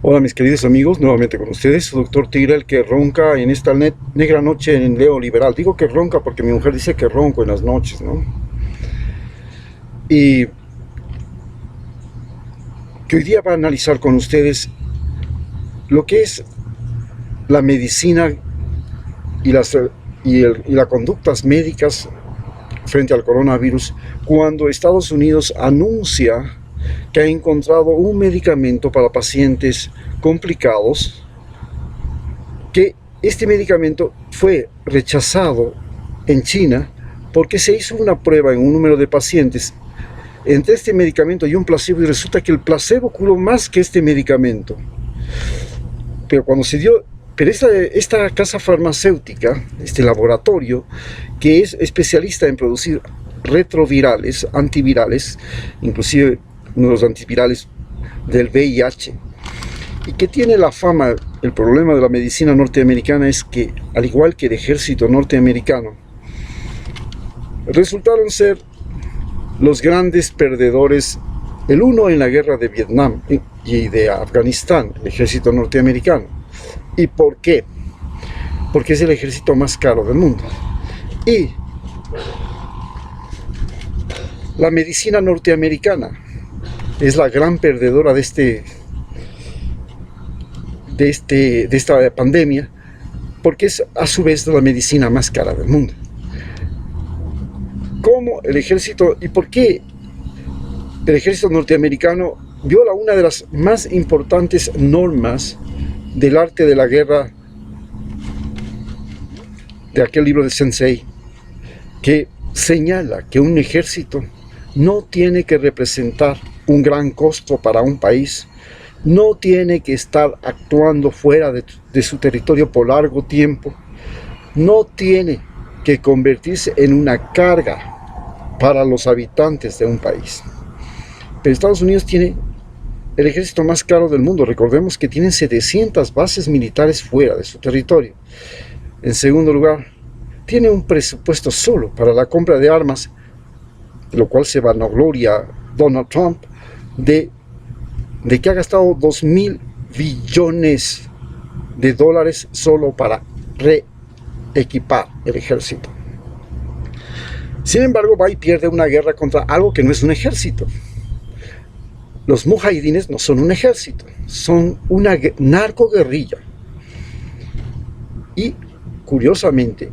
Hola mis queridos amigos, nuevamente con ustedes, su doctor Tigre, el que ronca en esta negra noche en Leo Liberal. Digo que ronca porque mi mujer dice que ronco en las noches, ¿no? Y que hoy día va a analizar con ustedes lo que es la medicina y las conductas médicas frente al coronavirus cuando Estados Unidos anuncia que ha encontrado un medicamento para pacientes complicados, que este medicamento fue rechazado en China porque se hizo una prueba en un número de pacientes entre este medicamento y un placebo, y resulta que el placebo curó más que este medicamento. Pero cuando se dio, pero esta casa farmacéutica, este laboratorio, que es especialista en producir retrovirales, antivirales, inclusive uno de los antivirales del VIH, y que tiene la fama. El problema de la medicina norteamericana es que, al igual que el ejército norteamericano, resultaron ser los grandes perdedores, el uno en la guerra de Vietnam y de Afganistán, el ejército norteamericano. ¿Y por qué? Porque es el ejército más caro del mundo. Y la medicina norteamericana es la gran perdedora de esta pandemia, porque es a su vez la medicina más cara del mundo. ¿Cómo el ejército, y por qué el ejército norteamericano viola una de las más importantes normas del arte de la guerra de aquel libro de Sensei, que señala que un ejército no tiene que representar un gran costo para un país, no tiene que estar actuando fuera de su territorio por largo tiempo, no tiene que convertirse en una carga para los habitantes de un país? Pero Estados Unidos tiene el ejército más caro del mundo. Recordemos que tienen 700 bases militares fuera de su territorio. En segundo lugar, tiene un presupuesto solo para la compra de armas, de lo cual se vanagloria Donald Trump, de que ha gastado 2.000 billones de dólares solo para reequipar el ejército. Sin embargo, va y pierde una guerra contra algo que no es un ejército. Los mujahidines no son un ejército, son una narcoguerrilla. Y, curiosamente,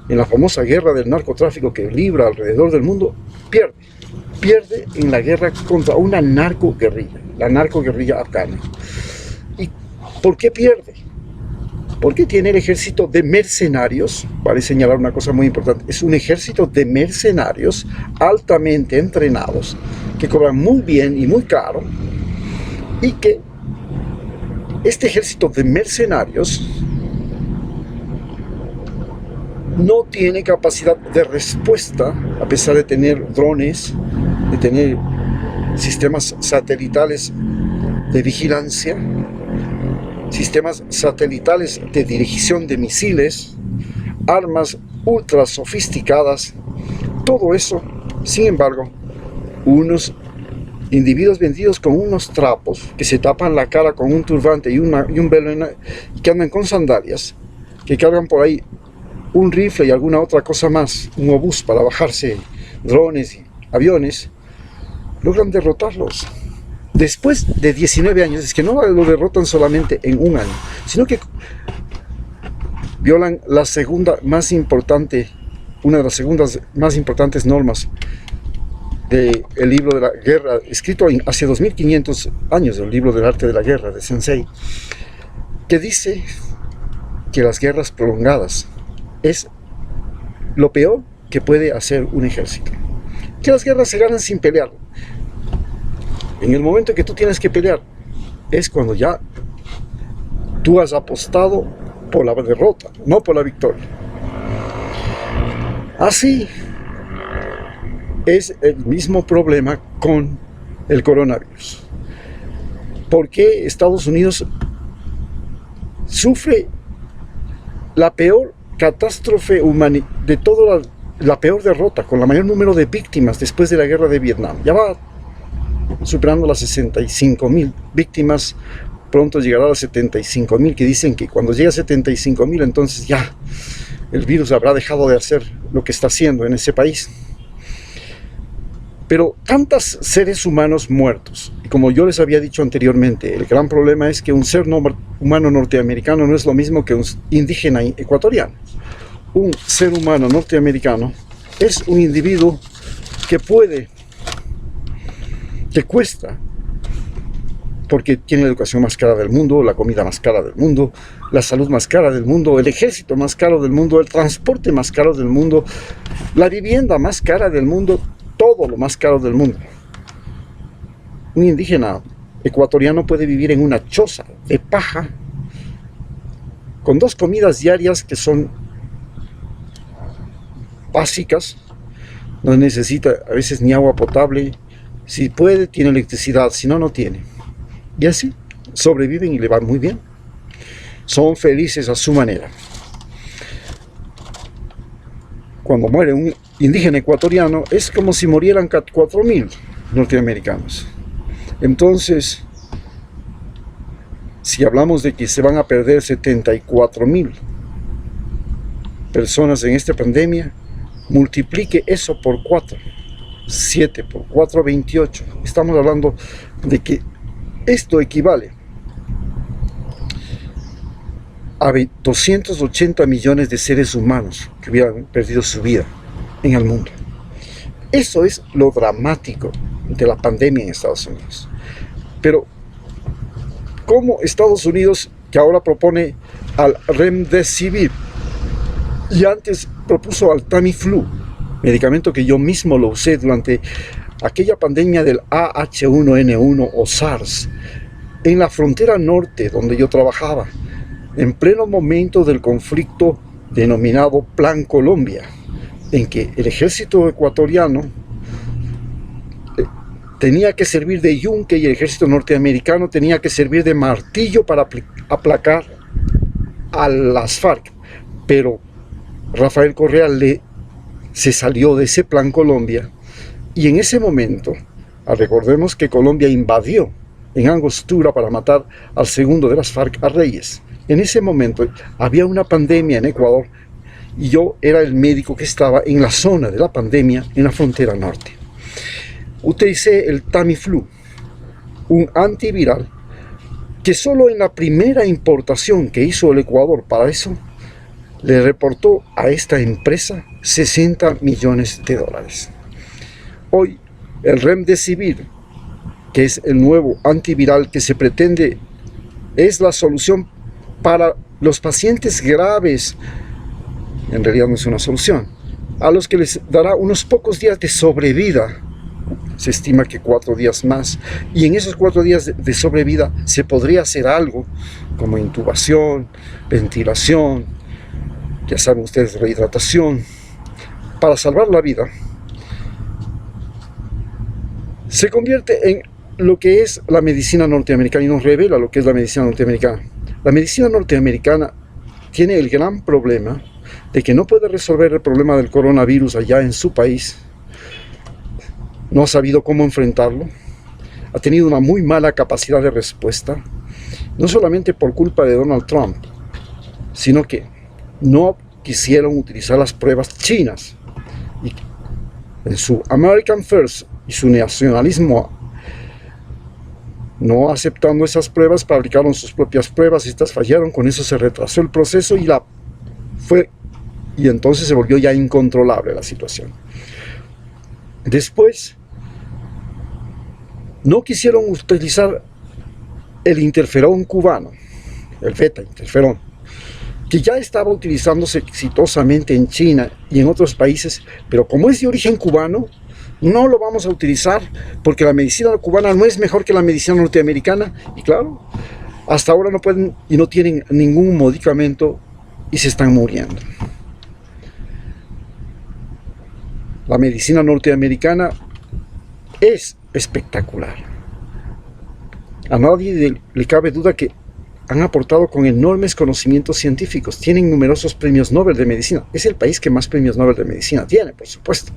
en la famosa guerra del narcotráfico que libra alrededor del mundo, pierde en la guerra contra una narcoguerrilla, la narcoguerrilla afgana. ¿Y por qué pierde? Porque tiene el ejército de mercenarios. Vale señalar una cosa muy importante: es un ejército de mercenarios altamente entrenados, que cobran muy bien y muy caro, y que este ejército de mercenarios no tiene capacidad de respuesta, a pesar de tener drones, de tener sistemas satelitales de vigilancia, sistemas satelitales de dirigición de misiles, armas ultra sofisticadas. Todo eso, sin embargo, unos individuos vendidos con unos trapos, que se tapan la cara con un turbante y un velo, y que andan con sandalias, que cargan por ahí un rifle y alguna otra cosa más, un obús para bajarse drones y aviones, logran derrotarlos. Después de 19 años, es que no lo derrotan solamente en un año, sino que violan la segunda más importante, una de las segundas más importantes normas del libro de la guerra, escrito hace 2500 años, del libro del arte de la guerra de Sensei, que dice que las guerras prolongadas es lo peor que puede hacer un ejército, que las guerras se ganan sin pelear. En el momento que tú tienes que pelear es cuando ya tú has apostado por la derrota, no por la victoria. Así es el mismo problema con el coronavirus. ¿Por qué Estados Unidos sufre la peor catástrofe humana de toda la peor derrota, con la mayor número de víctimas después de la guerra de Vietnam? Ya va superando las 65.000 víctimas pronto llegará a 75.000, que dicen que cuando llegue a 75.000 entonces ya el virus habrá dejado de hacer lo que está haciendo en ese país. Pero tantos seres humanos muertos, y como yo les había dicho anteriormente, el gran problema es que un ser humano norteamericano no es lo mismo que un indígena ecuatoriano. Un ser humano norteamericano es un individuo que cuesta, porque tiene la educación más cara del mundo, la comida más cara del mundo, la salud más cara del mundo, el ejército más caro del mundo, el transporte más caro del mundo, la vivienda más cara del mundo, todo lo más caro del mundo. Un indígena ecuatoriano puede vivir en una choza de paja con 2 comidas diarias que son básicas, no necesita a veces ni agua potable, si puede tiene electricidad, si no, no tiene. Y así sobreviven y le va muy bien. Son felices a su manera. Cuando muere un indígena ecuatoriano es como si murieran 4.000 norteamericanos. Entonces, si hablamos de que se van a perder 74.000 personas en esta pandemia, multiplique eso por 4. 7 por 4, 28. Estamos hablando de que esto equivale a 280 millones de seres humanos que hubieran perdido su vida en el mundo. Eso es lo dramático de la pandemia en Estados Unidos. Pero, ¿cómo Estados Unidos, que ahora propone al Remdesivir y antes propuso al Tamiflu, medicamento que yo mismo lo usé durante aquella pandemia del AH1N1 o SARS, en la frontera norte donde yo trabajaba, en pleno momento del conflicto denominado Plan Colombia, en que el ejército ecuatoriano tenía que servir de yunque y el ejército norteamericano tenía que servir de martillo para aplacar a las FARC. Pero Rafael Correa se salió de ese Plan Colombia, y en ese momento, recordemos que Colombia invadió en Angostura para matar al segundo de las FARC, a Reyes. En ese momento había una pandemia en Ecuador y yo era el médico que estaba en la zona de la pandemia en la frontera norte. Utilicé el Tamiflu, un antiviral que solo en la primera importación que hizo el Ecuador para eso le reportó a esta empresa 60 millones de dólares. Hoy el Remdesivir, que es el nuevo antiviral que se pretende es la solución para los pacientes graves, en realidad no es una solución, a los que les dará unos pocos días de sobrevida. Se estima que 4 días más, y en esos 4 días de sobrevida se podría hacer algo como intubación, ventilación, ya saben ustedes, rehidratación, para salvar la vida. Se convierte en lo que es la medicina norteamericana y nos revela lo que es la medicina norteamericana. La medicina norteamericana tiene el gran problema de que no puede resolver el problema del coronavirus allá en su país. No ha sabido cómo enfrentarlo. Ha tenido una muy mala capacidad de respuesta, no solamente por culpa de Donald Trump, sino que no quisieron utilizar las pruebas chinas. Y en su American First y su nacionalismo, no aceptando esas pruebas, fabricaron sus propias pruebas y estas fallaron. Con eso se retrasó el proceso y entonces se volvió ya incontrolable la situación. Después no quisieron utilizar el interferón cubano, el beta interferón, que ya estaba utilizándose exitosamente en China y en otros países, pero como es de origen cubano, no lo vamos a utilizar porque la medicina cubana no es mejor que la medicina norteamericana. Y claro, hasta ahora no pueden y no tienen ningún medicamento y se están muriendo. La medicina norteamericana es espectacular. A nadie le cabe duda que han aportado con enormes conocimientos científicos. Tienen numerosos premios Nobel de medicina. Es el país que más premios Nobel de medicina tiene, por supuesto.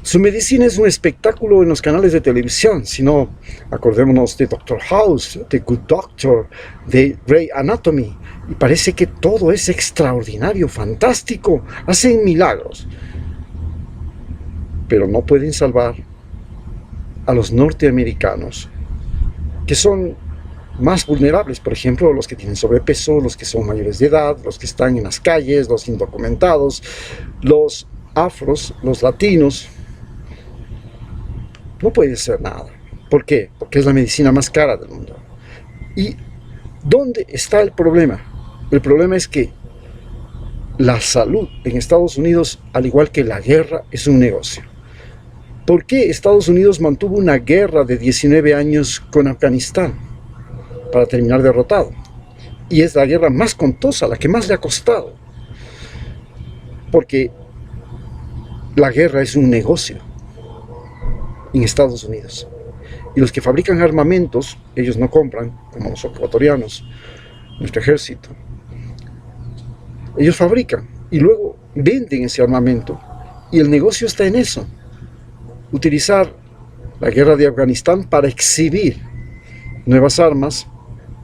Su medicina es un espectáculo en los canales de televisión, sino acordémonos de Doctor House, de Good Doctor, de Grey Anatomy, y parece que todo es extraordinario, fantástico, hacen milagros, pero no pueden salvar a los norteamericanos, que son más vulnerables, por ejemplo, los que tienen sobrepeso, los que son mayores de edad, los que están en las calles, los indocumentados, los afros, los latinos. No puede ser nada. ¿Por qué? Porque es la medicina más cara del mundo. ¿Y dónde está el problema? El problema es que la salud en Estados Unidos, al igual que la guerra, es un negocio. ¿Por qué Estados Unidos mantuvo una guerra de 19 años con Afganistán? Para terminar derrotado. Y es la guerra más costosa, la que más le ha costado. Porque la guerra es un negocio en Estados Unidos. Y los que fabrican armamentos, ellos no compran, como los ecuatorianos, nuestro ejército. Ellos fabrican y luego venden ese armamento. Y el negocio está en eso. Utilizar la guerra de Afganistán para exhibir nuevas armas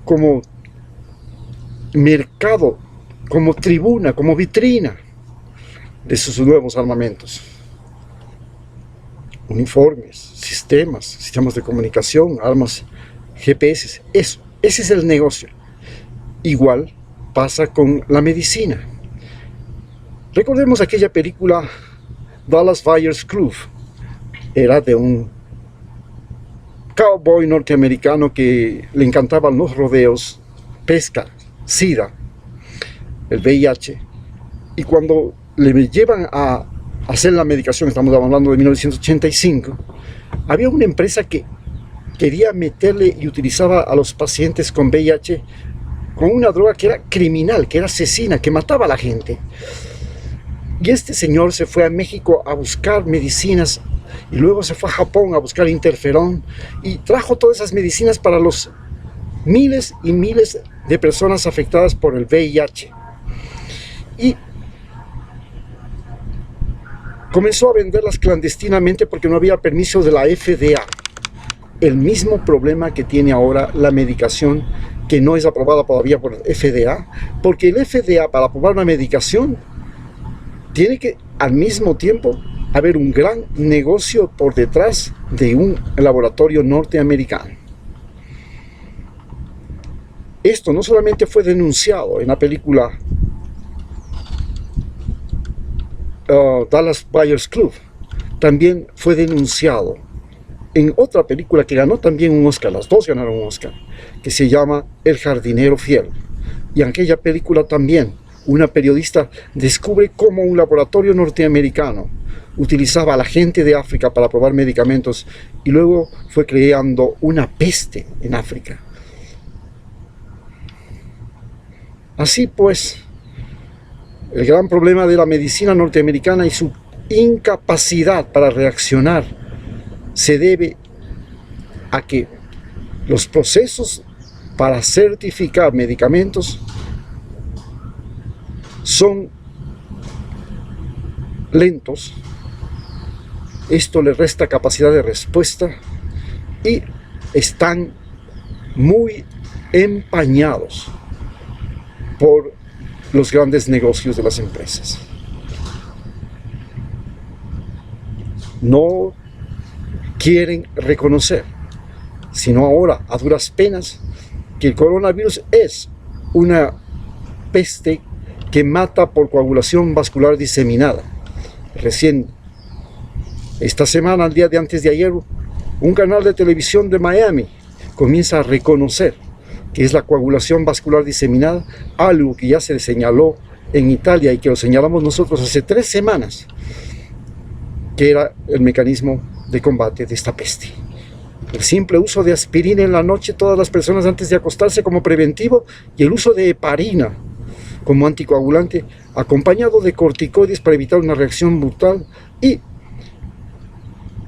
como mercado, como tribuna, como vitrina de sus nuevos armamentos. Uniformes, sistemas de comunicación, armas, GPS, eso, ese es el negocio. Igual pasa con la medicina. Recordemos aquella película Dallas Buyers Club. Era de un cowboy norteamericano que le encantaban los rodeos, pesca, SIDA, el VIH, y cuando le llevan a hacer la medicación, estamos hablando de 1985, había una empresa que quería meterle y utilizaba a los pacientes con VIH con una droga que era criminal, que era asesina, que mataba a la gente. Y este señor se fue a México a buscar medicinas y luego se fue a Japón a buscar interferón y trajo todas esas medicinas para los miles y miles de personas afectadas por el VIH. Y comenzó a venderlas clandestinamente porque no había permiso de la FDA. El mismo problema que tiene ahora la medicación que no es aprobada todavía por el FDA, porque el FDA, para aprobar una medicación, tiene que al mismo tiempo haber un gran negocio por detrás de un laboratorio norteamericano. Esto no solamente fue denunciado en la película Dallas Buyers Club, también fue denunciado en otra película que ganó también un Oscar, las dos ganaron un Oscar, que se llama El jardinero fiel. Y en aquella película también una periodista descubre cómo un laboratorio norteamericano utilizaba a la gente de África para probar medicamentos y luego fue creando una peste en África. Así pues, el gran problema de la medicina norteamericana y su incapacidad para reaccionar se debe a que los procesos para certificar medicamentos son lentos. Esto le resta capacidad de respuesta y están muy empañados por los grandes negocios de las empresas. No quieren reconocer, sino ahora, a duras penas, que el coronavirus es una peste que mata por coagulación vascular diseminada. Recién, esta semana, el día de antes de ayer, un canal de televisión de Miami comienza a reconocer que es la coagulación vascular diseminada, algo que ya se señaló en Italia y que lo señalamos nosotros hace 3 semanas, que era el mecanismo de combate de esta peste. El simple uso de aspirina en la noche, todas las personas antes de acostarse como preventivo, y el uso de heparina como anticoagulante, acompañado de corticoides para evitar una reacción brutal y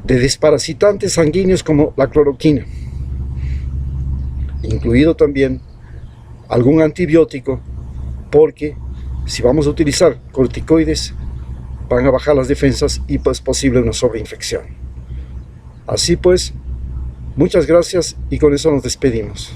de desparasitantes sanguíneos como la cloroquina, incluido también algún antibiótico, porque si vamos a utilizar corticoides van a bajar las defensas y pues posible una sobreinfección. Así pues, muchas gracias y con eso nos despedimos.